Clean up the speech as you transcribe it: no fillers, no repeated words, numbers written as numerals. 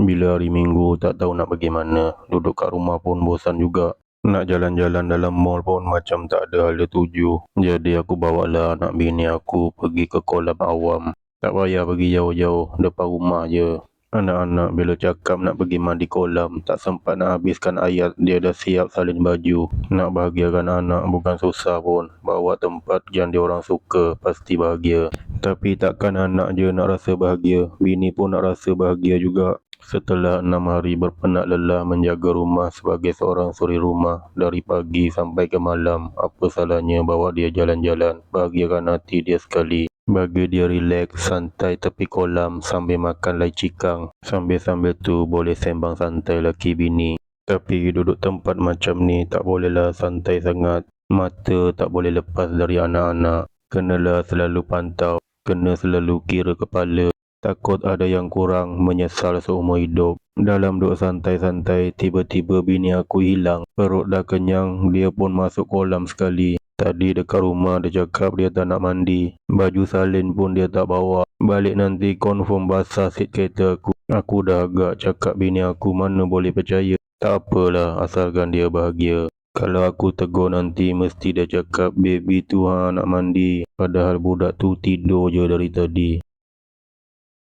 Bila hari Minggu tak tahu nak pergi mana, duduk kat rumah pun bosan juga. Nak jalan-jalan dalam mall pun macam tak ada hal tuju. Jadi aku bawalah anak bini aku pergi ke kolam awam. Tak payah pergi jauh-jauh, depan rumah je. Anak-anak bila cakap nak pergi mandi kolam, tak sempat nak habiskan ayat, dia dah siap salin baju. Nak bahagiakan anak bukan susah pun. Bawa tempat yang dia orang suka, pasti bahagia. Tapi takkan anak je nak rasa bahagia, bini pun nak rasa bahagia juga. Setelah 6 hari berpenat lelah menjaga rumah sebagai seorang suri rumah dari pagi sampai ke malam, apa salahnya bawa dia jalan-jalan, bahagiakan hati dia sekali. Bagi dia rileks, santai tepi kolam sambil makan lai cikang. Sambil-sambil tu boleh sembang santai laki bini. Tapi duduk tempat macam ni tak bolehlah santai sangat. Mata tak boleh lepas dari anak-anak. Kenalah selalu pantau, kena selalu kira kepala. Takut ada yang kurang, menyesal seumur hidup. Dalam duduk santai-santai, tiba-tiba bini aku hilang. Perut dah kenyang, dia pun masuk kolam sekali. Tadi dekat rumah dia cakap dia tak nak mandi. Baju salin pun dia tak bawa. Balik nanti confirm basah seat kereta aku. Aku dah agak cakap bini aku, mana boleh percaya. Tak apalah, asalkan dia bahagia. Kalau aku tegur nanti mesti dia cakap baby tu nak mandi. Padahal budak tu tidur je dari tadi.